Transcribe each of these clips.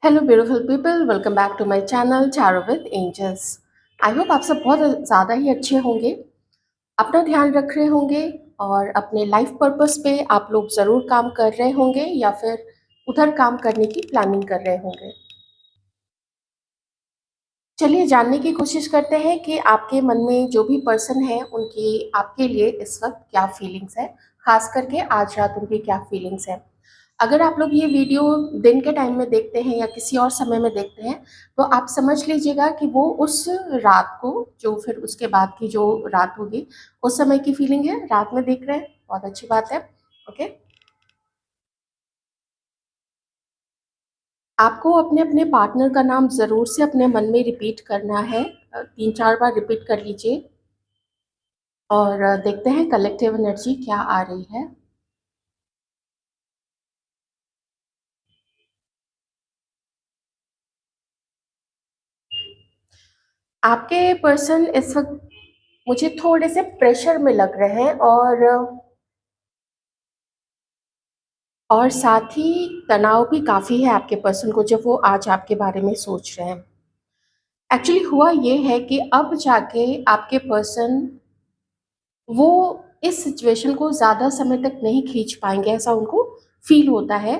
Hello beautiful people, welcome back to my channel tarot with angels. I hope आप सब बहुत ज़्यादा ही अच्छे होंगे, अपना ध्यान रख रहे होंगे और अपने लाइफ पर्पस पे आप लोग ज़रूर काम कर रहे होंगे या फिर उधर काम करने की प्लानिंग कर रहे होंगे। चलिए जानने की कोशिश करते हैं कि आपके मन में जो भी पर्सन है उनकी आपके लिए इस वक्त क्या फीलिंग्स है, खास करके आज रात उनकी क्या फीलिंग्स है। अगर आप लोग ये वीडियो दिन के टाइम में देखते हैं या किसी और समय में देखते हैं तो आप समझ लीजिएगा कि वो उस रात को, जो फिर उसके बाद की जो रात होगी उस समय की फीलिंग है। रात में देख रहे हैं, बहुत अच्छी बात है। ओके, आपको अपने अपने पार्टनर का नाम ज़रूर से अपने मन में रिपीट करना है। 3-4 बार रिपीट कर लीजिए और देखते हैं कलेक्टिव एनर्जी क्या आ रही है। आपके पर्सन इस वक्त मुझे थोड़े से प्रेशर में लग रहे हैं और साथ ही तनाव भी काफ़ी है आपके पर्सन को जब वो आज आपके बारे में सोच रहे हैं। एक्चुअली हुआ ये है कि अब जाके आपके पर्सन वो इस सिचुएशन को ज़्यादा समय तक नहीं खींच पाएंगे, ऐसा उनको फील होता है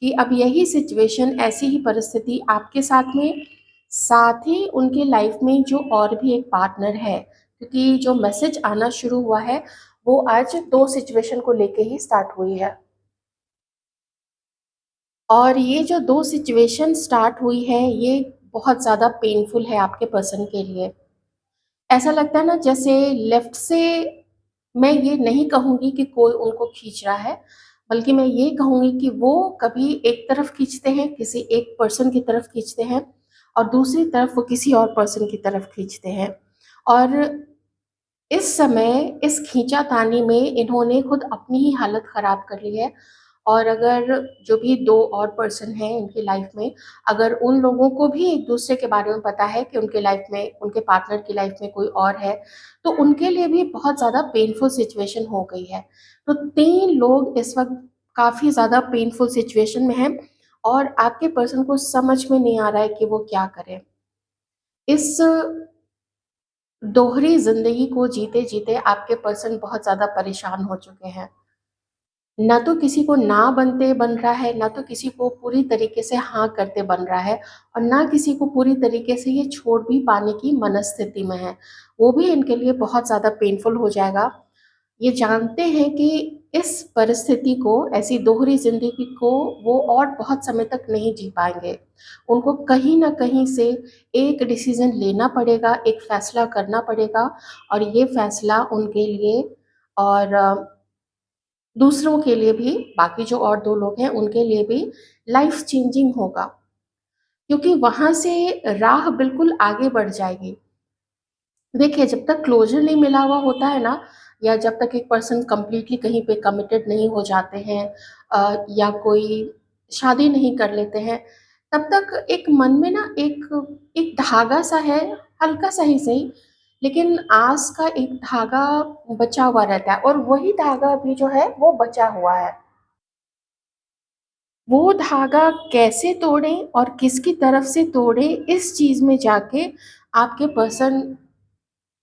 कि अब यही सिचुएशन, ऐसी ही परिस्थिति आपके साथ में, साथ ही उनके लाइफ में जो और भी एक पार्टनर है, क्योंकि जो मैसेज आना शुरू हुआ है वो आज 2 सिचुएशन को लेके ही स्टार्ट हुई है। और ये जो 2 सिचुएशन स्टार्ट हुई है ये बहुत ज़्यादा पेनफुल है आपके पर्सन के लिए। ऐसा लगता है ना जैसे लेफ्ट से, मैं ये नहीं कहूँगी कि कोई उनको खींच रहा है, बल्कि मैं ये कहूँगी कि वो कभी एक तरफ खींचते हैं, किसी एक पर्सन की तरफ खींचते हैं और दूसरी तरफ वो किसी और पर्सन की तरफ खींचते हैं। और इस समय इस खींचातानी में इन्होंने खुद अपनी ही हालत ख़राब कर ली है। और अगर जो भी 2 और पर्सन हैं इनकी लाइफ में, अगर उन लोगों को भी एक-दूसरे के बारे में पता है कि उनके लाइफ में, उनके पार्टनर की लाइफ में कोई और है, तो उनके लिए भी बहुत ज़्यादा पेनफुल सिचुएशन हो गई है। तो 3 लोग इस वक़्त काफ़ी ज़्यादा पेनफुल सिचुएशन में हैं और आपके पर्सन को समझ में नहीं आ रहा है कि वो क्या करें। इस दोहरी ज़िंदगी को जीते-जीते आपके पर्सन बहुत ज़्यादा परेशान हो चुके हैं। ना तो किसी को ना बनते बन रहा है, ना तो किसी को पूरी तरीके से हाँ करते बन रहा है और ना किसी को पूरी तरीके से ये छोड़ भी पाने की मनस्थिति में है। वो भी इनके लिए बहुत ज़्यादा पेनफुल हो जाएगा। ये जानते हैं कि इस परिस्थिति को, ऐसी दोहरी ज़िंदगी को वो और बहुत समय तक नहीं जी पाएँगे। उनको कहीं न कहीं से एक डिसीज़न लेना पड़ेगा, एक फ़ैसला करना पड़ेगा और ये फ़ैसला उनके लिए और दूसरों के लिए भी, बाकी जो और 2 लोग हैं उनके लिए भी लाइफ़ चेंजिंग होगा, क्योंकि वहाँ से राह बिल्कुल आगे बढ़ जाएगी। देखिए, जब तक क्लोज़र नहीं मिला हुआ होता है ना, या जब तक एक पर्सन कंप्लीटली कहीं पे कमिटेड नहीं हो जाते हैं या कोई शादी नहीं कर लेते हैं, तब तक एक मन में ना एक एक धागा-सा है, हल्का-सा ही सही, लेकिन आस का एक धागा बचा हुआ रहता है और वही धागा अभी जो है वो बचा हुआ है। वो धागा कैसे तोड़ें और किसकी तरफ से तोड़ें, इस चीज़ में जाके आपके पर्सन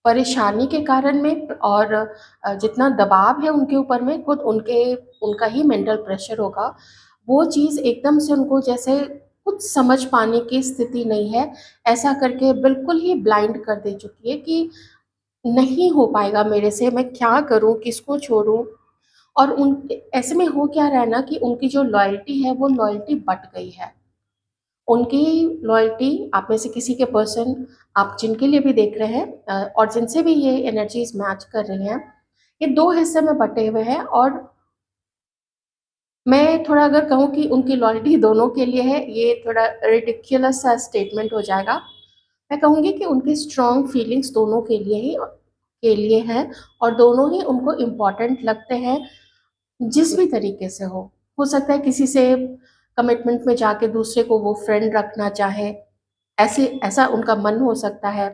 परेशानी के कारण में और जितना दबाव है उनके ऊपर में, खुद उनका ही मेंटल प्रेशर होगा। वो चीज़ एकदम से उनको जैसे कुछ समझ पाने की स्थिति नहीं है, ऐसा करके बिल्कुल ही ब्लाइंड कर दे चुकी है कि नहीं हो पाएगा मेरे से, मैं क्या करूँ, किसको छोड़ूँ? और उन ऐसे में हो क्या रहा है ना कि उनकी जो लॉयल्टी है वो लॉयल्टी बँट गई है। उनकी लॉयल्टी आप में से किसी के पर्सन, आप जिनके लिए भी देख रहे हैं और जिनसे भी ये एनर्जीज़ मैच कर रही हैं, ये 2 हिस्से में बँटे हुए हैं और मैं थोड़ा अगर कहूँ कि उनकी लॉयल्टी दोनों के लिए है, ये थोड़ा रिडिक्युलस सा स्टेटमेंट हो जाएगा। मैं कहूँगी कि उनकी स्ट्रॉन्ग फीलिंग्स दोनों के लिए हैं और दोनों ही उनको इम्पोर्टेंट लगते हैं, जिस भी तरीके से हो। हो सकता है किसी से कमिटमेंट में जाके दूसरे को वो फ्रेंड रखना चाहे, ऐसा उनका मन हो सकता है।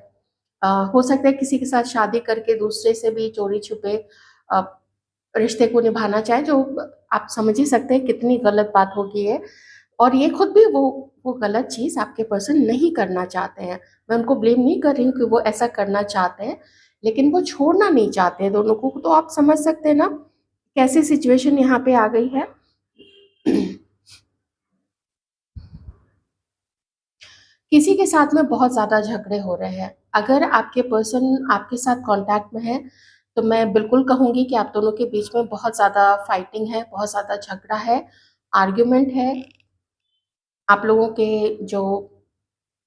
हो सकता है किसी के साथ शादी करके दूसरे से भी चोरी-छुपे अ, रिश्ते को निभाना चाहे, जो आप समझ ही सकते हैं कितनी गलत बात होगी ये। और ये खुद भी वो गलत चीज़ आपके पर्सन नहीं करना चाहते हैं। मैं उनको ब्लेम नहीं कर रही हूँ कि वो ऐसा करना चाहते हैं, लेकिन वो छोड़ना नहीं चाहते हैं दोनों को। तो आप समझ सकते हैं ना कैसी सिचुएशन यहाँ पे आ गई है। किसी के साथ में बहुत ज़्यादा झगड़े हो रहे हैं। अगर आपके पर्सन आपके साथ कॉन्टैक्ट में है, तो मैं बिल्कुल कहूँगी कि आप दोनों के बीच में बहुत ज़्यादा फाइटिंग है, बहुत ज़्यादा झगड़ा है, आर्ग्यूमेंट है। आप लोगों के जो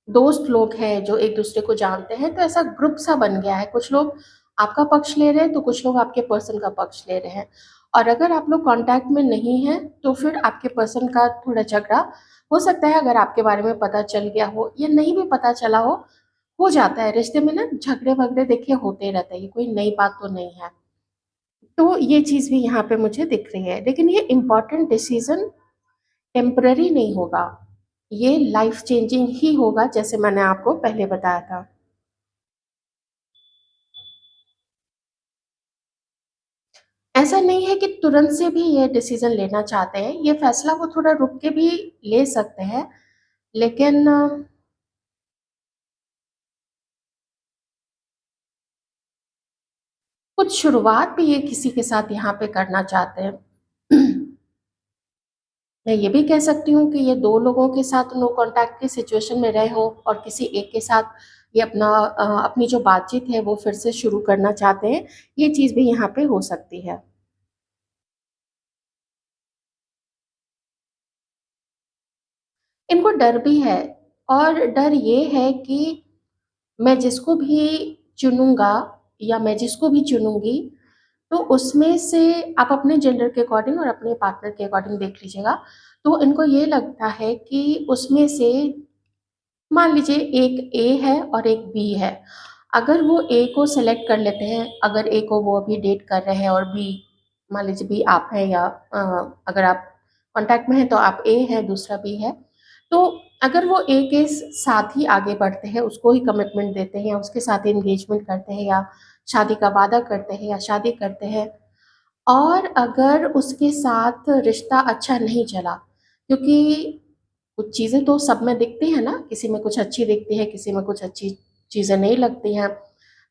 दोस्त लोग हैं, जो एक दूसरे को जानते हैं, तो ऐसा ग्रुप सा बन गया है। कुछ लोग आपका पक्ष ले रहे हैं, तो कुछ लोग आपके पर्सन का पक्ष ले रहे हैं। और अगर आप लोग कॉन्टैक्ट में नहीं हैं, तो फिर आपके पर्सन का थोड़ा झगड़ा हो सकता है। अगर आपके बारे में पता चल गया हो या नहीं भी पता चला हो जाता है। रिश्ते में ना झगड़े-वगड़े देखिए होते रहते हैं, ये कोई नई बात तो नहीं है। तो ये चीज़ भी यहाँ पे मुझे दिख रही है, लेकिन ये इम्पोर्टेंट डिसीज़न टेम्पररी नहीं होगा, ये लाइफ चेंजिंग ही होगा, जैसे मैंने आपको पहले बताया था। ऐसा नहीं है कि तुरंत से भी ये डिसीज़न लेना चाहते हैं, ये फैसला वो थोड़ा रुक के भी ले सकते हैं, लेकिन कुछ शुरुआत भी ये किसी के साथ यहाँ पे करना चाहते हैं। मैं ये भी कह सकती हूँ कि ये 2 लोगों के साथ नो कॉन्टैक्ट की सिचुएशन में रहे हों और किसी एक के साथ ये अपनी जो बातचीत है वो फिर से शुरू करना चाहते हैं, ये चीज़ भी यहाँ पे हो सकती है। इनको डर भी है, और डर ये है कि मैं जिसको भी चुनूँगा या मैं जिसको भी चुनूँगी, तो उसमें से आप अपने जेंडर के अकॉर्डिंग और अपने पार्टनर के अकॉर्डिंग देख लीजिएगा। तो इनको ये लगता है कि उसमें से मान लीजिए एक ए है और एक बी है। अगर वो ए को सेलेक्ट कर लेते हैं, अगर ए को वो अभी डेट कर रहे हैं और बी, मान लीजिए बी आप हैं या अगर आप कॉन्टैक्ट में हैं तो आप ए हैं, दूसरा बी है। तो अगर वो ए के साथ ही आगे बढ़ते हैं, उसको ही कमिटमेंट देते हैं या उसके साथ ही एंगेजमेंट करते हैं या शादी का वादा करते हैं या शादी करते हैं, और अगर उसके साथ रिश्ता अच्छा नहीं चला, क्योंकि कुछ चीज़ें तो सब में दिखती हैं ना, किसी में कुछ अच्छी दिखती है, किसी में कुछ अच्छी चीज़ें नहीं लगती हैं।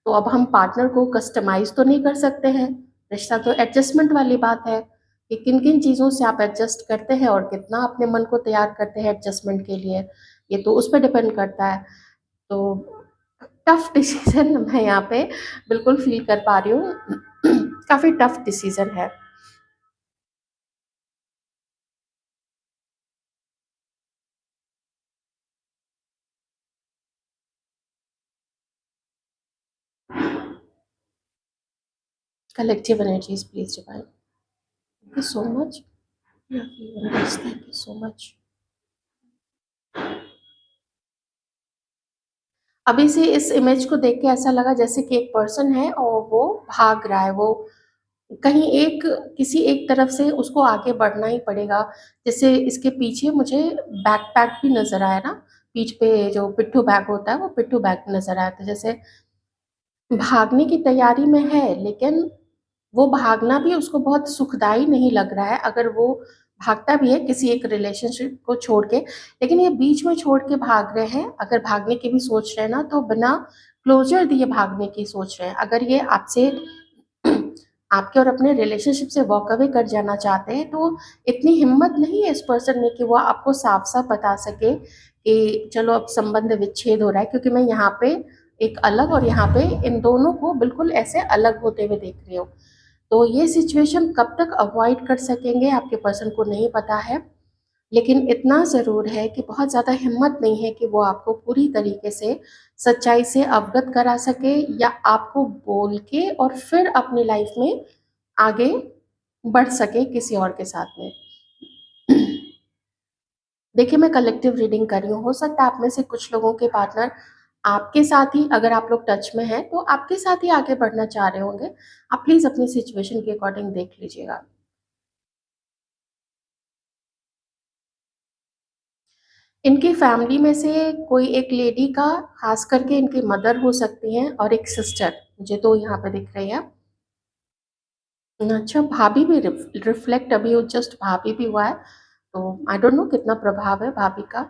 तो अब हम पार्टनर को कस्टमाइज़ तो नहीं कर सकते हैं, रिश्ता तो एडजस्टमेंट वाली बात है कि किन-किन चीज़ों से आप एडजस्ट करते हैं और कितना अपने मन को तैयार करते हैं एडजस्टमेंट के लिए, ये तो उस पे डिपेंड करता है। तो टफ़ डिसीज़न मैं यहाँ पे बिल्कुल फ़ील कर पा रही हूँ। काफ़ी टफ़ डिसीज़न है। Collective energies, please divine. Thank you so much. Lovely universe, thank you so much. अभी से इस इमेज को देख के ऐसा लगा जैसे कि एक पर्सन है और वो भाग रहा है, वो कहीं एक किसी एक तरफ से उसको आगे बढ़ना ही पड़ेगा। जैसे इसके पीछे मुझे बैकपैक भी नज़र आया ना, पीठ पे जो पिट्ठू बैग होता है, वो पिट्ठू बैग नज़र आया। तो जैसे भागने की तैयारी में है, लेकिन वो भागना भी उसको बहुत सुखदाई नहीं लग रहा है, अगर वो भागता भी है किसी एक रिलेशनशिप को छोड़ के, लेकिन ये बीच में छोड़ के भाग रहे हैं। अगर भागने की भी सोच रहे हैं ना, तो बिना क्लोज़र दिए भागने की सोच रहे हैं। अगर ये आपसे आपके और अपने रिलेशनशिप से वॉक अवे कर जाना चाहते हैं, तो इतनी हिम्मत नहीं है इस पर्सन में कि वो आपको साफ-साफ बता सके कि चलो अब संबंध विच्छेद हो रहा है, क्योंकि मैं यहाँ पे एक अलग और यहाँ पे इन दोनों को बिल्कुल ऐसे अलग होते हुए देख रही हूँ। तो ये सिचुएशन कब तक अवॉइड कर सकेंगे आपके पर्सन को नहीं पता है, लेकिन इतना ज़रूर है कि बहुत ज़्यादा हिम्मत नहीं है कि वो आपको पूरी तरीके से सच्चाई से अवगत करा सके या आपको बोल के और फिर अपनी लाइफ में आगे बढ़ सके किसी और के साथ में। देखिए, मैं कलेक्टिव रीडिंग कर रही हूँ, हो सकता है आप में से कुछ लोगों के पार्टनर आपके साथ ही, अगर आप लोग टच में हैं, तो आपके साथ ही आगे बढ़ना चाह रहे होंगे। आप प्लीज़ अपनी सिचुएशन के अकॉर्डिंग देख लीजिएगा। इनकी फैमिली में से कोई एक लेडी का, ख़ास करके इनकी मदर हो सकती हैं और एक सिस्टर, मुझे तो यहाँ पे दिख रही है। अच्छा, भाभी भी रिफ्लेक्ट अभी जस्ट भाभी भी हुआ है। तो आई डोंट नो कितना प्रभाव है भाभी का।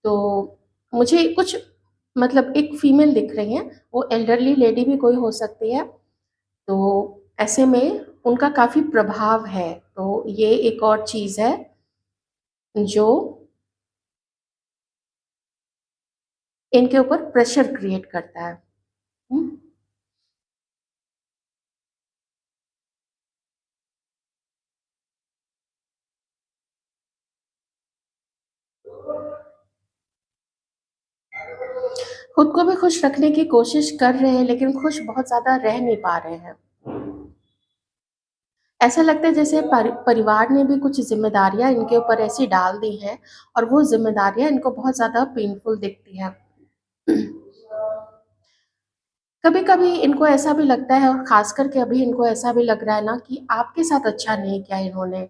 तो मुझे कुछ मतलब एक फीमेल दिख रही हैं, वो एल्डरली लेडी भी कोई हो सकती है। तो ऐसे में उनका काफ़ी प्रभाव है, तो ये एक और चीज़ है जो इनके ऊपर प्रेशर क्रिएट करता है। हुँ। खुद को भी खुश रखने की कोशिश कर रहे हैं, लेकिन खुश बहुत ज़्यादा रह नहीं पा रहे हैं। ऐसा लगता है जैसे परिवार ने भी कुछ ज़िम्मेदारियाँ इनके ऊपर ऐसी डाल दी हैं, और वो ज़िम्मेदारियाँ इनको बहुत ज़्यादा पेनफुल दिखती हैं। कभी-कभी इनको ऐसा भी लगता है, और ख़ास करके अभी इनको ऐसा भी लग रहा है ना कि आपके साथ अच्छा नहीं किया इन्होंने।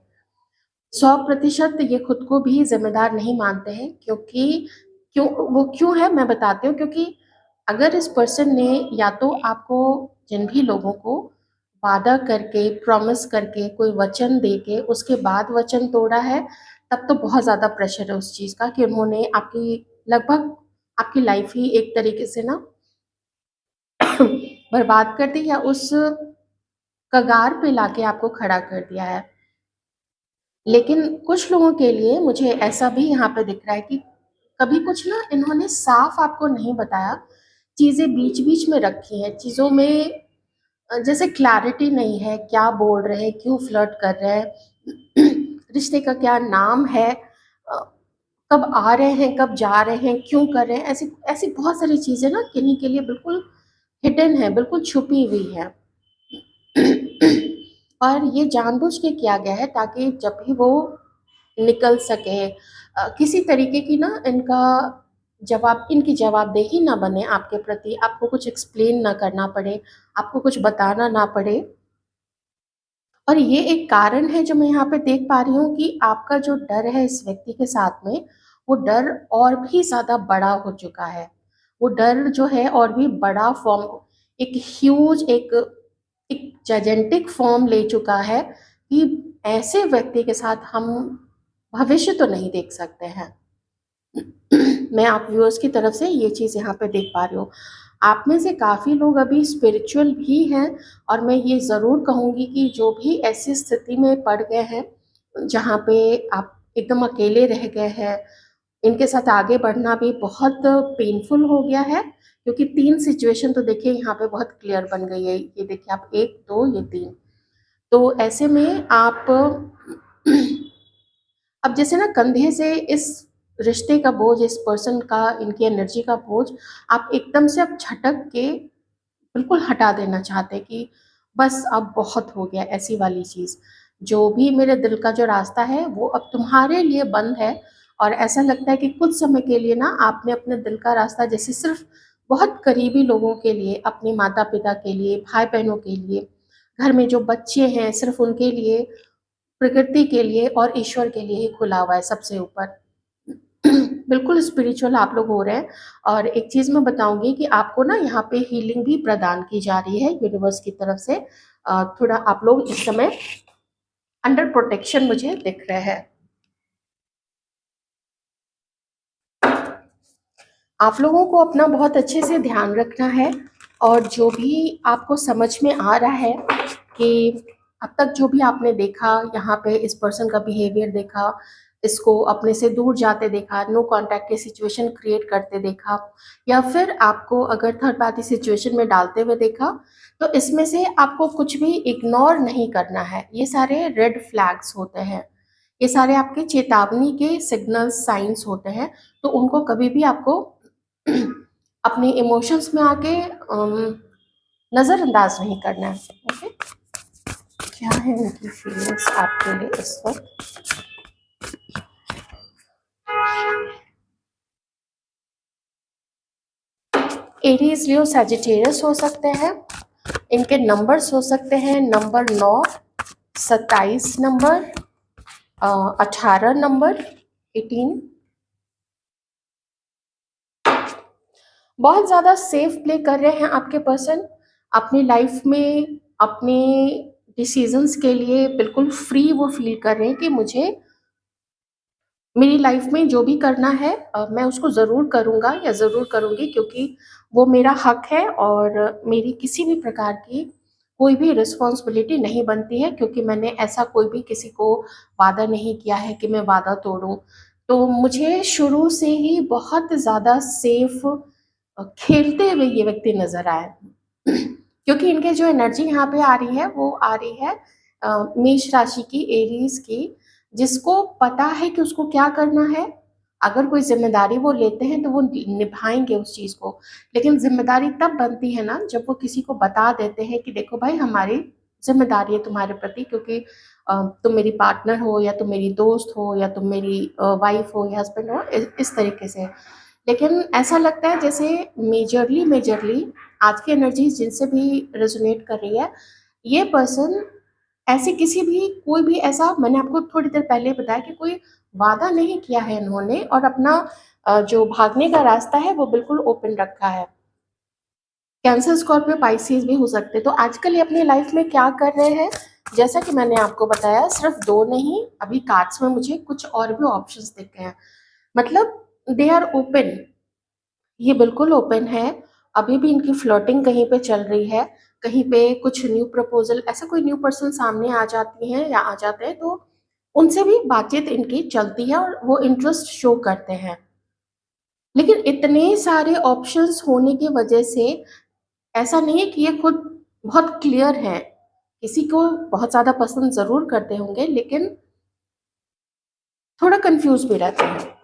100% ये खुद को भी ज़िम्मेदार नहीं मानते हैं, क्योंकि क्यों है मैं बताती हूँ। क्योंकि अगर इस पर्सन ने या तो आपको, जिन भी लोगों को वादा करके, प्रॉमिस करके, कोई वचन देके उसके बाद वचन तोड़ा है, तब तो बहुत ज़्यादा प्रेशर है उस चीज़ का कि उन्होंने आपकी लगभग आपकी लाइफ़ ही एक तरीके से ना बर्बाद कर दी, या उस कगार पे लाके आपको खड़ा कर दिया है। लेकिन कुछ लोगों के लिए मुझे ऐसा भी यहाँ पे दिख रहा है कि कभी कुछ ना इन्होंने साफ आपको नहीं बताया, चीज़ें बीच-बीच में रखी हैं, चीज़ों में जैसे क्लैरिटी नहीं है, क्या बोल रहे हैं, क्यों फ्लर्ट कर रहे हैं, रिश्ते का क्या नाम है, कब आ रहे हैं, कब जा रहे हैं, क्यों कर रहे हैं, ऐसी ऐसी बहुत सारी चीज़ें ना किन्हीं के लिए बिल्कुल हिडन है, बिल्कुल छुपी हुई है। और ये जानबूझ के किया गया है ताकि जब भी वो निकल सके, किसी तरीके की ना इनकी जवाबदेही ना बने आपके प्रति, आपको कुछ एक्सप्लेन ना करना पड़े, आपको कुछ बताना ना पड़े। और ये एक कारण है जो मैं यहाँ पे देख पा रही हूँ कि आपका जो डर है इस व्यक्ति के साथ में, वो डर और भी ज़्यादा बड़ा हो चुका है। वो डर जो है और भी बड़ा फ़ॉर्म, एक ह्यूज एक जायजेंटिक फ़ॉर्म ले चुका है कि ऐसे व्यक्ति के साथ हम भविष्य तो नहीं देख सकते हैं। मैं आप व्यूअर्स की तरफ से ये चीज़ यहाँ पे देख पा रही हूँ। आप में से काफ़ी लोग अभी स्पिरिचुअल भी हैं, और मैं ये ज़रूर कहूँगी कि जो भी ऐसी स्थिति में पड़ गए हैं, जहाँ पे आप एकदम अकेले रह गए हैं, इनके साथ आगे बढ़ना भी बहुत पेनफुल हो गया है, क्योंकि 3 सिचुएशन तो देखिए यहाँ पे बहुत क्लियर बन गई है। ये देखिए आप 1, 2 ये 3। तो ऐसे में आप अब जैसे ना कंधे से इस रिश्ते का बोझ, इस पर्सन का, इनकी एनर्जी का बोझ आप एकदम से अब झटक के बिल्कुल हटा देना चाहते हैं कि बस अब बहुत हो गया, ऐसी वाली चीज़। जो भी मेरे दिल का जो रास्ता है वो अब तुम्हारे लिए बंद है, और ऐसा लगता है कि कुछ समय के लिए ना आपने अपने दिल का रास्ता जैसे सिर्फ़ बहुत करीबी लोगों के लिए, अपने माता-पिता के लिए, भाई-बहनों के लिए, घर में जो बच्चे हैं सिर्फ़ उनके लिए, प्रकृति के लिए और ईश्वर के लिए ही खुला हुआ है सबसे ऊपर। बिल्कुल स्पिरिचुअल आप लोग हो रहे हैं। और एक चीज़ मैं बताऊँगी कि आपको ना यहाँ पे हीलिंग भी प्रदान की जा रही है यूनिवर्स की तरफ से। थोड़ा आप लोग इस समय अंडर प्रोटेक्शन मुझे दिख रहे हैं। आप लोगों को अपना बहुत अच्छे से ध्यान रखना है, और जो भी आपको समझ में आ रहा है कि अब तक जो भी आपने देखा, यहाँ पे इस पर्सन का बिहेवियर देखा, इसको अपने से दूर जाते देखा, नो कॉन्टैक्ट की सिचुएशन क्रिएट करते देखा, या फिर आपको अगर थर्ड पार्टी सिचुएशन में डालते हुए देखा, तो इसमें से आपको कुछ भी इग्नोर नहीं करना है। ये सारे रेड फ्लैग्स होते हैं, ये सारे आपके चेतावनी के सिग्नल्स, साइंस होते हैं। तो उनको कभी भी आपको अपने इमोशंस में आके नज़रअंदाज नहीं करना है। ओके, क्या है उनकी फीलिंग्स आपके लिए इस वक्त? एरीज, लियो, सजिटेरियस हो सकते हैं। इनके नंबर्स हो सकते हैं नंबर 9, 27 नंबर, 18 नंबर, 18। बहुत ज़्यादा सेफ प्ले कर रहे हैं आपके पर्सन अपनी लाइफ में। अपने डिसीजंस के लिए बिल्कुल फ्री वो फील कर रहे हैं कि मुझे मेरी लाइफ में जो भी करना है मैं उसको ज़रूर करूँगा या ज़रूर करूँगी, क्योंकि वो मेरा हक है और मेरी किसी भी प्रकार की कोई भी रिस्पॉन्सिबिलिटी नहीं बनती है, क्योंकि मैंने ऐसा कोई भी किसी को वादा नहीं किया है कि मैं वादा तोड़ूँ। तो मुझे शुरू से ही बहुत ज़्यादा सेफ खेलते हुए ये व्यक्ति नज़र आए। क्योंकि इनके जो एनर्जी यहाँ पे आ रही है वो आ रही है मेष राशि की, एरीज की, जिसको पता है कि उसको क्या करना है। अगर कोई जिम्मेदारी वो लेते हैं तो वो निभाएंगे उस चीज को। लेकिन जिम्मेदारी तब बनती है ना जब वो किसी को बता देते हैं कि देखो भाई, हमारी जिम्मेदारी है तुम्हारे प्रति, क्योंकि तुम मेरी पार्टनर हो या तुम मेरी दोस्त हो या तुम मेरी वाइफ हो या हस्बैंड हो, इस तरीके से। लेकिन ऐसा लगता है जैसे मेजरली मेजरली आज की एनर्जी जिनसे भी रेजोनेट कर रही है, ये पर्सन ऐसे किसी भी कोई भी ऐसा, मैंने आपको थोड़ी देर पहले बताया कि कोई वादा नहीं किया है इन्होंने, और अपना जो भागने का रास्ता है वो बिल्कुल ओपन रखा है। कैंसर, स्कॉर्पियो, पाइसेस भी हो सकते हैं। तो आजकल ये अपनी लाइफ में क्या कर रहे हैं, जैसा कि मैंने आपको बताया, सिर्फ दो नहीं, अभी कार्ड्स में मुझे कुछ और भी ऑप्शंस दिख गए हैं। मतलब दे आर ओपन, ये बिल्कुल ओपन है। अभी भी इनकी फ्लर्टिंग कहीं पे चल रही है, कहीं पे कुछ न्यू प्रपोजल, ऐसा कोई न्यू पर्सन सामने आ जाती हैं या आ जाते हैं तो उनसे भी बातचीत इनकी चलती है और वो इंटरेस्ट शो करते हैं। लेकिन इतने सारे ऑप्शंस होने की वजह से ऐसा नहीं है कि ये खुद बहुत क्लियर है। किसी को बहुत ज़्यादा पसंद ज़रूर करते होंगे, लेकिन थोड़ा कंफ्यूज भी रहते हैं।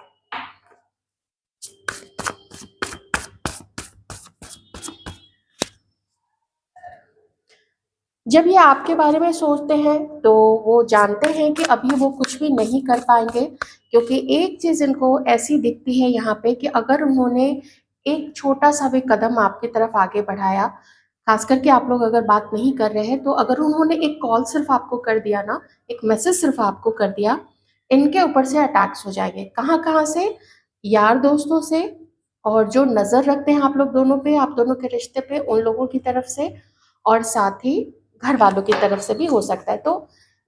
जब ये आपके बारे में सोचते हैं तो वो जानते हैं कि अभी वो कुछ भी नहीं कर पाएंगे, क्योंकि एक चीज़ इनको ऐसी दिखती है यहाँ पे कि अगर उन्होंने एक छोटा सा भी कदम आपकी तरफ आगे बढ़ाया, खास करके आप लोग अगर बात नहीं कर रहे हैं, तो अगर उन्होंने एक कॉल सिर्फ आपको कर दिया ना, एक मैसेज सिर्फ आपको कर दिया, इनके ऊपर से अटैक्स हो जाएंगे। कहाँ कहाँ से? यार दोस्तों से, और जो नज़र रखते हैं आप लोग दोनों पे, आप दोनों के रिश्ते पे, उन लोगों की तरफ से, और साथ ही घर वालों की तरफ से भी हो सकता है। तो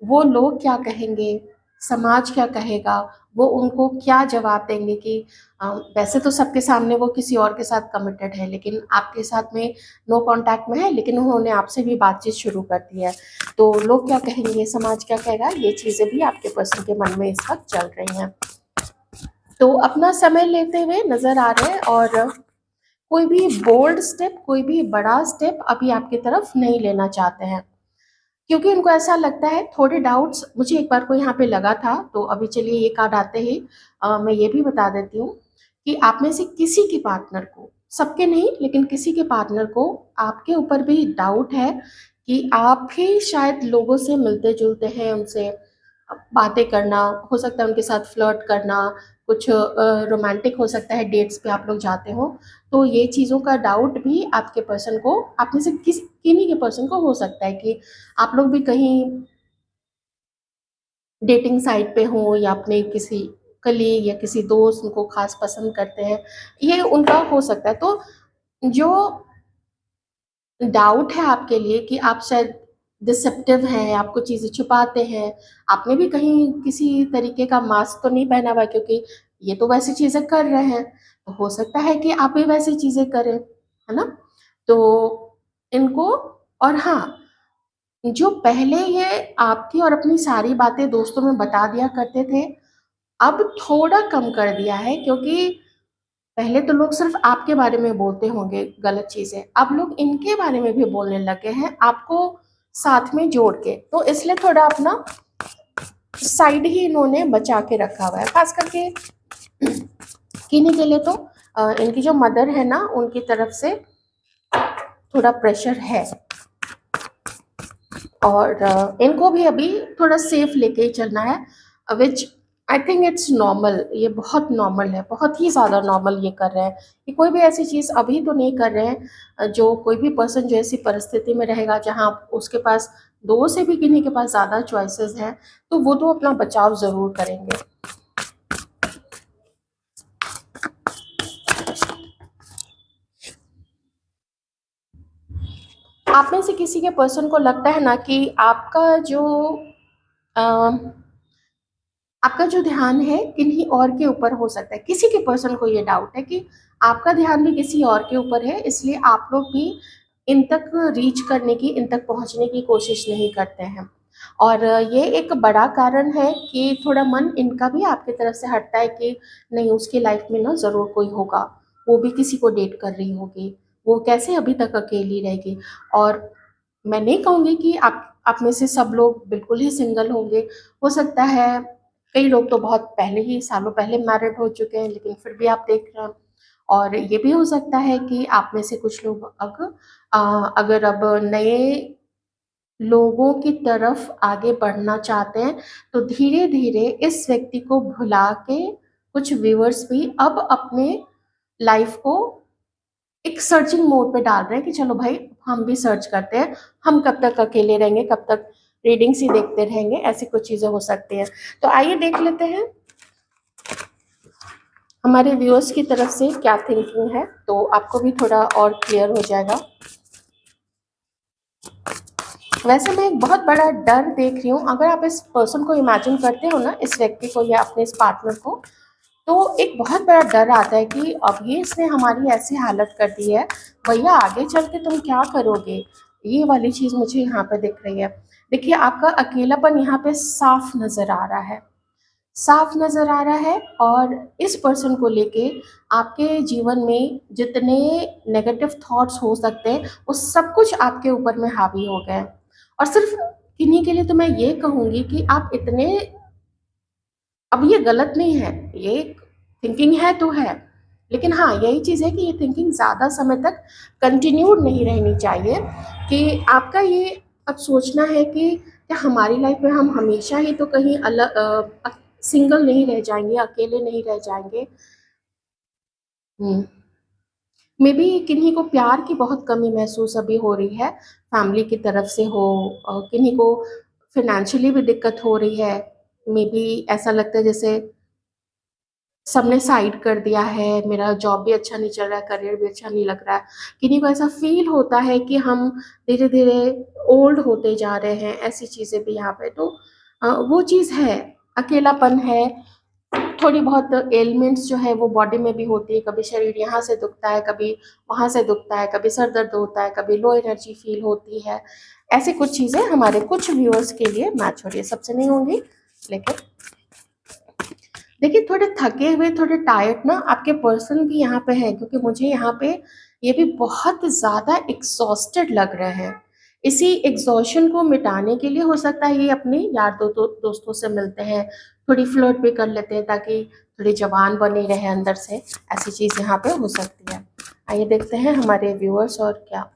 वो लोग क्या कहेंगे, समाज क्या कहेगा, वो उनको क्या जवाब देंगे कि वैसे तो सबके सामने वो किसी और के साथ कमिटेड है, लेकिन आपके साथ में नो कांटेक्ट में है, लेकिन उन्होंने आपसे भी बातचीत शुरू कर दी है। तो लोग क्या कहेंगे, समाज क्या कहेगा, ये चीज़ें भी आपके पर्सन के मन में इस वक्त चल रही हैं। तो अपना समय लेते हुए नजर आ रहे हैं, और कोई भी बोल्ड स्टेप, कोई भी बड़ा स्टेप अभी आपकी तरफ नहीं लेना चाहते हैं, क्योंकि उनको ऐसा लगता है, थोड़े डाउट्स मुझे एक बार को यहाँ पे लगा था। तो अभी चलिए ये कार्ड आते ही मैं ये भी बता देती हूँ कि आप में से किसी के पार्टनर को, सबके नहीं लेकिन किसी के पार्टनर को आपके ऊपर भी डाउट है कि आप भी शायद लोगों से मिलते जुलते हैं, उनसे बातें करना, हो सकता है उनके साथ फ्लर्ट करना, कुछ रोमांटिक हो सकता है, डेट्स पे आप लोग जाते हो। तो ये चीज़ों का डाउट भी आपके पर्सन को, आप में से किन्हीं के पर्सन को हो सकता है कि आप लोग भी कहीं डेटिंग साइट पे हो या अपने किसी कलीग या किसी दोस्त उनको खास पसंद करते हैं, ये उनका हो सकता है। तो जो डाउट है आपके लिए कि आप शायद डिसेप्टिव हैं, आपको चीज़ें छुपाते हैं, आपने भी कहीं किसी तरीके का मास्क तो नहीं पहना हुआ है, क्योंकि ये तो वैसी चीज़ें कर रहे हैं, तो हो सकता है कि आप भी वैसी चीज़ें करें, है ना? तो इनको, और हाँ, जो पहले ये आपकी और अपनी सारी बातें दोस्तों में बता दिया करते थे, अब थोड़ा कम कर दिया है, क्योंकि पहले तो लोग सिर्फ आपके बारे में बोलते होंगे गलत चीजें, अब लोग इनके बारे में भी बोलने लगे हैं, आपको साथ में जोड़ के। तो इसलिए थोड़ा अपना साइड ही इन्होंने बचा के रखा हुआ है, खास करके किन्हीं के लिए तो इनकी जो मदर है ना, उनकी तरफ से थोड़ा प्रेशर है, और इनको भी अभी थोड़ा सेफ लेके ही चलना है, विच आई थिंक इट्स नॉर्मल। ये बहुत नॉर्मल है, बहुत ही ज़्यादा नॉर्मल ये कर रहे हैं कि कोई भी ऐसी चीज़ अभी तो नहीं कर रहे हैं। जो कोई भी पर्सन जो ऐसी परिस्थिति में रहेगा जहाँ उसके पास दो से भी किन्हीं के पास ज़्यादा चॉइसेस हैं, तो वो तो अपना बचाव ज़रूर करेंगे। आप में से किसी के पर्सन को लगता है ना कि आपका जो आपका जो ध्यान है किन्हीं और के ऊपर हो सकता है। किसी के पर्सन को ये डाउट है कि आपका ध्यान भी किसी और के ऊपर है, इसलिए आप लोग भी इन तक रीच करने की, इन तक पहुंचने की कोशिश नहीं करते हैं। और ये एक बड़ा कारण है कि थोड़ा मन इनका भी आपकी तरफ से हटता है कि नहीं, उसकी लाइफ में ना ज़रूर कोई होगा, वो भी किसी को डेट कर रही होगी, वो कैसे अभी तक अकेली रहेगी। और मैं नहीं कहूँगी कि आप में से सब लोग बिल्कुल ही सिंगल होंगे। हो सकता है कई लोग तो बहुत पहले ही, सालों पहले मैरिड हो चुके हैं, लेकिन फिर भी आप देख रहे हैं। और ये भी हो सकता है कि आप में से कुछ लोग अगर अब नए लोगों की तरफ आगे बढ़ना चाहते हैं, तो धीरे धीरे इस व्यक्ति को भुला के कुछ व्यूअर्स भी अब अपने लाइफ को एक सर्चिंग मोड पे डाल रहे हैं कि चलो भाई हम भी सर्च करते हैं, हम कब तक अकेले रहेंगे, कब तक रीडिंग्स ही देखते रहेंगे, ऐसी कुछ चीज़ें हो सकती हैं। तो आइए देख लेते हैं हमारे व्यूअर्स की तरफ से क्या थिंकिंग है, तो आपको भी थोड़ा और क्लियर हो जाएगा। वैसे मैं एक बहुत बड़ा डर देख रही हूँ, अगर आप इस पर्सन को इमेजिन करते हो ना, इस व्यक्ति को या अपने इस पार्टनर को, तो एक बहुत बड़ा डर आता है कि अभी इसने हमारी ऐसी हालत कर दी है, भैया आगे चल के तुम क्या करोगे। ये वाली चीज़ मुझे यहाँ पे दिख रही है। देखिए, आपका अकेलापन यहाँ पे साफ नज़र आ रहा है, साफ नज़र आ रहा है। और इस पर्सन को लेके आपके जीवन में जितने नेगेटिव थॉट्स हो सकते हैं, वो सब कुछ आपके ऊपर में हावी हो गए हैं। और सिर्फ किन्हीं के लिए तो मैं ये कहूँगी कि आप इतने, अब ये गलत नहीं है, ये थिंकिंग है तो है, लेकिन हाँ यही चीज़ है कि ये थिंकिंग ज़्यादा समय तक कंटिन्यूड नहीं रहनी चाहिए। कि आपका ये अब सोचना है कि क्या हमारी लाइफ में हम हमेशा ही तो कहीं अलग सिंगल नहीं रह जाएंगे, अकेले नहीं रह जाएंगे। मे बी किन्हीं को प्यार की बहुत कमी महसूस अभी हो रही है, फैमिली की तरफ से हो, किन्हीं को फिनेंशियली भी दिक्कत हो रही है। मे बी ऐसा लगता है जैसे सबने साइड कर दिया है, मेरा जॉब भी अच्छा नहीं चल रहा है, करियर भी अच्छा नहीं लग रहा है। किन्हीं को ऐसा फील होता है कि हम धीरे धीरे ओल्ड होते जा रहे हैं, ऐसी चीज़ें भी यहाँ पे। तो वो चीज़ है, अकेलापन है, थोड़ी बहुत एलिमेंट्स जो है वो बॉडी में भी होती है। कभी शरीर यहाँ से दुखता है, कभी वहाँ से दुखता है, कभी सर दर्द होता है, कभी लो एनर्जी फील होती है। ऐसी कुछ चीज़ें हमारे कुछ व्यूअर्स के लिए मैच हो रही है, सबसे नहीं होंगी। लेकिन देखिए, थोड़े थके हुए, थोड़े टायर्ड ना आपके पर्सन भी यहाँ पे हैं, क्योंकि मुझे यहाँ पे ये भी बहुत ज़्यादा एग्जॉस्टेड लग रहे हैं। इसी एग्जॉशन को मिटाने के लिए हो सकता है ये अपने यार दोस्तों से मिलते हैं, थोड़ी फ्लर्ट भी कर लेते हैं ताकि थोड़ी जवान बनी रहे अंदर से। ऐसी चीज़ यहाँ पे हो सकती है। आइए देखते हैं हमारे व्यूअर्स और क्या।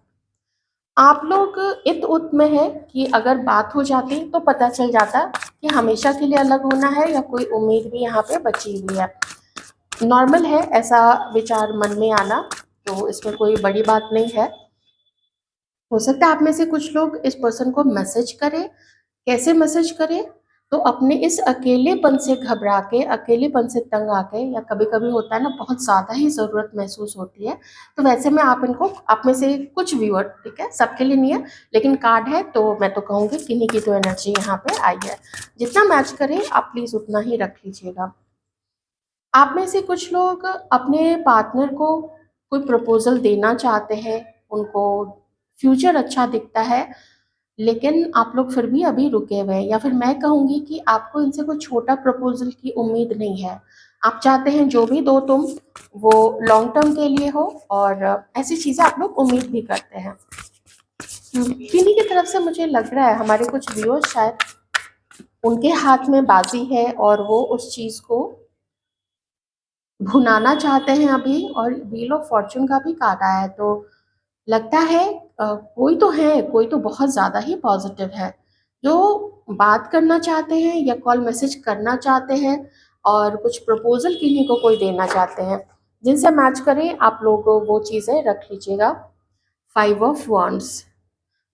आप लोग इत उत में है कि अगर बात हो जाती तो पता चल जाता कि हमेशा के लिए अलग होना है या कोई उम्मीद भी यहाँ पे बची हुई है। नॉर्मल है ऐसा विचार मन में आना, तो इसमें कोई बड़ी बात नहीं है। हो सकता है आप में से कुछ लोग इस पर्सन को मैसेज करें। कैसे मैसेज करें? तो अपने इस अकेलेपन से घबरा के, अकेलेपन से तंग आके, या कभी कभी होता है ना बहुत ज़्यादा ही ज़रूरत महसूस होती है, तो वैसे में आप इनको, आप में से कुछ व्यूअर, ठीक है सबके लिए नहीं है, लेकिन कार्ड है तो मैं तो कहूँगी किन्हीं की तो एनर्जी यहाँ पे आई है। जितना मैच करे आप प्लीज़ उतना ही रख लीजिएगा। आप में से कुछ लोग अपने पार्टनर को कोई प्रपोजल देना चाहते हैं, उनको फ्यूचर अच्छा दिखता है, लेकिन आप लोग फिर भी अभी रुके हुए हैं। या फिर मैं कहूँगी कि आपको इनसे कोई छोटा प्रपोजल की उम्मीद नहीं है। आप चाहते हैं जो भी दो तुम, वो लॉन्ग टर्म के लिए हो, और ऐसी चीज़ें आप लोग उम्मीद भी करते हैं। किन्हीं की तरफ से मुझे लग रहा है हमारे कुछ व्यूअर्स शायद उनके हाथ में बाजी है और वो उस चीज़ को भुनाना चाहते हैं अभी। और व्हील ऑफ फॉर्चून का भी कार्ड आया है, तो लगता है कोई तो है, कोई तो बहुत ज़्यादा ही पॉजिटिव है, जो बात करना चाहते हैं या कॉल मैसेज करना चाहते हैं, और कुछ प्रपोजल किन्हीं को कोई देना चाहते हैं। जिनसे मैच करें आप लोग वो चीज़ें रख लीजिएगा। 5 ऑफ वॉन्ड्स,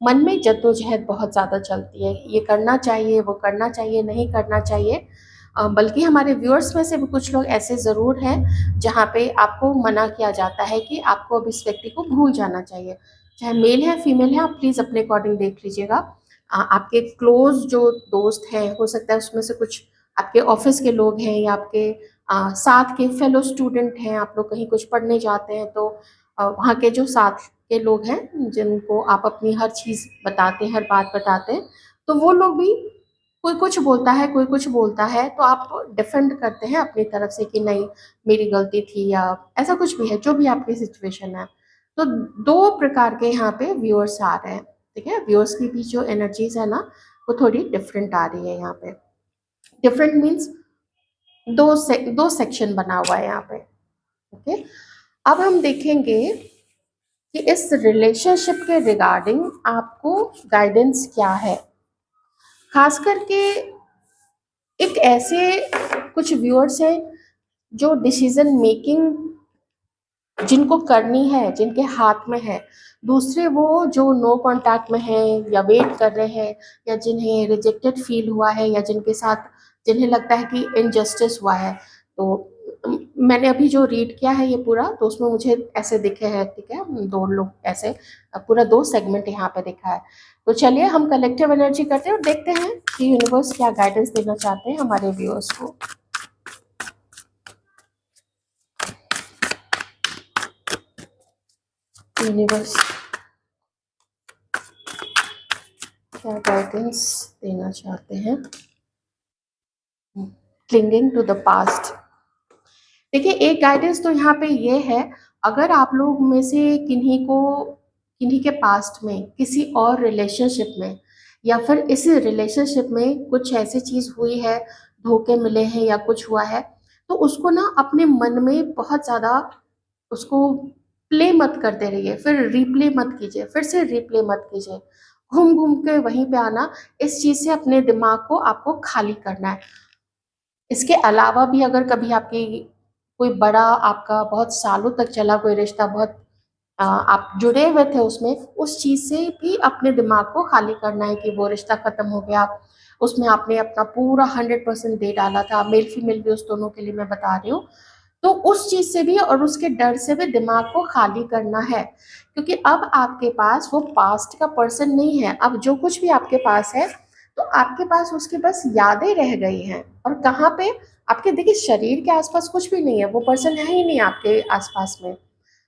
मन में जद्दोजहद बहुत ज़्यादा चलती है, ये करना चाहिए, वो करना चाहिए, नहीं करना चाहिए। बल्कि हमारे व्यूअर्स में से भी कुछ लोग ऐसे ज़रूर हैं जहाँ पे आपको मना किया जाता है कि आपको अब इस व्यक्ति को भूल जाना चाहिए। चाहे मेल है फीमेल है, आप प्लीज़ अपने अकॉर्डिंग देख लीजिएगा। आपके क्लोज जो दोस्त हैं, हो सकता है उसमें से कुछ आपके ऑफिस के लोग हैं या आपके साथ के फेलो स्टूडेंट हैं, आप लोग कहीं कुछ पढ़ने जाते हैं तो वहाँ के जो साथ के लोग हैं जिनको आप अपनी हर चीज़ बताते हैं, हर बात बताते हैं, तो वो लोग भी कोई कुछ बोलता है, कोई कुछ बोलता है, तो आप डिफेंड करते हैं अपनी तरफ से कि नहीं मेरी गलती थी या ऐसा कुछ भी है, जो भी आपकी सिचुएशन है। तो 2 प्रकार के यहाँ पे व्यूअर्स आ रहे हैं, ठीक है? व्यूअर्स की भी जो एनर्जीज़ है ना, वो थोड़ी डिफरेंट आ रही है यहाँ पे। डिफरेंट मीन्स 2 सेक्शन बना हुआ है यहाँ पे, ओके? अब हम देखेंगे कि इस रिलेशनशिप के रिगार्डिंग आपको गाइडेंस क्या है। खास करके एक ऐसे कुछ व्यूअर्स हैं जो डिसीजन मेकिंग जिनको करनी है, जिनके हाथ में है, दूसरे वो जो नो कांटेक्ट में हैं या वेट कर रहे हैं या जिन्हें रिजेक्टेड फील हुआ है या जिनके साथ जिन्हें लगता है कि इनजस्टिस हुआ है। तो मैंने अभी जो रीड किया है ये पूरा, तो उसमें मुझे ऐसे दिखे हैं, ठीक है? 2 लोग ऐसे पूरा 2 सेगमेंट यहाँ पे दिखा है। तो चलिए हम कलेक्टिव एनर्जी करते हैं और देखते हैं कि यूनिवर्स क्या गाइडेंस देना चाहते हैं हमारे व्यूअर्स को। यूनिवर्स क्या गाइडेंस देना चाहते हैं? Clinging to the past. देखिए, एक गाइडेंस तो यहाँ पे ये है, अगर आप लोग में से किन्हीं के पास्ट में किसी और रिलेशनशिप में या फिर इस रिलेशनशिप में कुछ ऐसी चीज़ हुई है, धोखे मिले हैं या कुछ हुआ है, तो उसको ना अपने मन में बहुत ज़्यादा उसको प्ले मत करते रहिए, फिर रिप्ले मत कीजिए, फिर से रिप्ले मत कीजिए। घूम घूम के वहीं पे आना, इस चीज़ से अपने दिमाग को आपको खाली करना है। इसके अलावा भी अगर कभी आपकी कोई बड़ा आपका बहुत सालों तक चला कोई रिश्ता, बहुत आप जुड़े हुए थे उसमें, उस चीज़ से भी अपने दिमाग को खाली करना है कि वो रिश्ता ख़त्म हो गया, उसमें आपने अपना पूरा 100% दे डाला था, मेल फीमेल भी उस दोनों के लिए मैं बता रही हूँ। तो उस चीज़ से भी और उसके डर से भी दिमाग को खाली करना है, क्योंकि अब आपके पास वो पास्ट का पर्सन नहीं है। अब जो कुछ भी आपके पास है, तो आपके पास उसकी बस यादें रह गई हैं। और कहाँ पे? आपके देखिए शरीर के आसपास कुछ भी नहीं है, वो पर्सन है ही नहीं आपके आसपास में।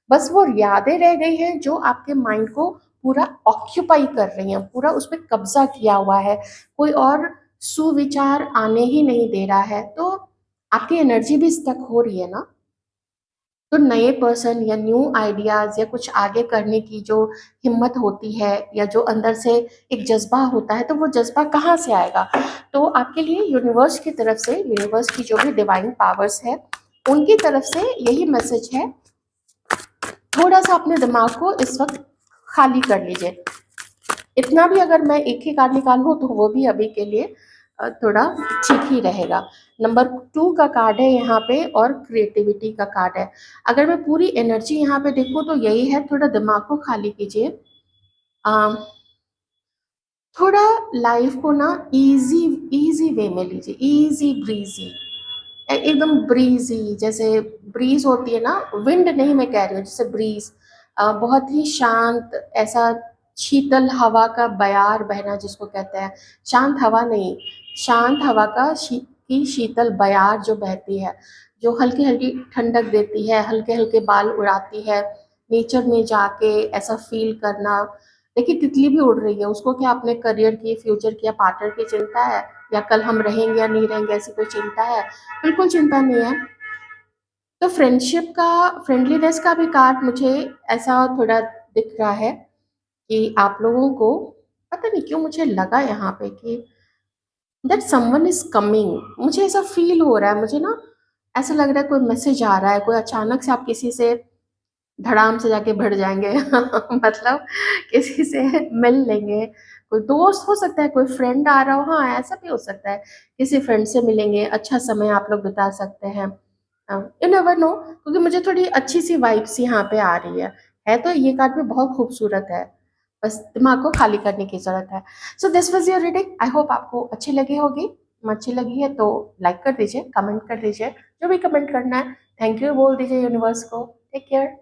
बस वो यादें रह गई हैं जो आपके माइंड को पूरा ऑक्यूपाई कर रही हैं, पूरा उस पे कब्जा किया हुआ है, कोई और सुविचार आने ही नहीं दे रहा है। तो आपकी एनर्जी भी स्टक हो रही है ना। तो नए पर्सन या न्यू आइडियाज़ या कुछ आगे करने की जो हिम्मत होती है या जो अंदर से एक जज़्बा होता है, तो वो जज़्बा कहाँ से आएगा? तो आपके लिए यूनिवर्स की तरफ से, यूनिवर्स की जो भी डिवाइन पावर्स है, उनकी तरफ से यही मैसेज है, थोड़ा-सा अपने दिमाग को इस वक़्त खाली कर लीजिए। इतना भी अगर मैं एक ही कार्ड निकालूँ तो वो भी अभी के लिए थोड़ा ठीक ही रहेगा। नंबर 2 का कार्ड है यहाँ पे और क्रिएटिविटी का कार्ड है। अगर मैं पूरी एनर्जी यहाँ पे देखूँ तो यही है, थोड़ा दिमाग को खाली कीजिए। अ, थोड़ा लाइफ़ को ना ईज़ी वे में लीजिए, ईज़ी ब्रीज़ी, एकदम ब्रीज़ी, जैसे ब्रीज़ होती है ना, विंड नहीं मैं कह रही हूँ, जैसे ब्रीज़ बहुत ही शांत, ऐसा शीतल हवा का बयार बहना जिसको कहते हैं, शांत हवा नहीं, शांत हवा का की शीतल बयार जो बहती है, जो हल्की-हल्की ठंडक देती है, हल्के-हल्के बाल उड़ाती है, नेचर में जाके ऐसा फ़ील करना। देखिए तितली भी उड़ रही है, उसको क्या अपने करियर की, फ्यूचर की या पार्टनर की चिंता है? या कल हम रहेंगे या नहीं रहेंगे ऐसी कोई चिंता है? बिल्कुल चिंता नहीं है। तो फ्रेंडशिप का, फ्रेंडलीनेस का भी कार्ड मुझे ऐसा थोड़ा दिख रहा है कि आप लोगों को, पता नहीं क्यों मुझे लगा यहाँ पे कि दैट समवन इज़ कमिंग, मुझे ऐसा फ़ील हो रहा है, मुझे ना ऐसा लग रहा है कोई मैसेज आ रहा है, कोई अचानक से आप किसी से धड़ाम से जाके भिड़ जाएँगे मतलब किसी से मिल लेंगे, कोई दोस्त हो सकता है, कोई फ्रेंड आ रहा हो, हाँ, ऐसा भी हो सकता है। किसी फ्रेंड से मिलेंगे, अच्छा समय आप लोग बिता सकते हैं। यू नेवर नो, क्योंकि मुझे थोड़ी अच्छी-सी वाइब्स यहाँ पे आ रही है। है तो ये कार्ड भी बहुत खूबसूरत है, बस दिमाग को खाली करने की ज़रूरत है। So this was your reading, I hope आपको अच्छी लगी होगी। अच्छी लगी है तो लाइक कर दीजिए, कमेंट कर दीजिए, जो भी कमेंट करना है। थैंक यू बोल दीजिए यूनिवर्स को। Take care.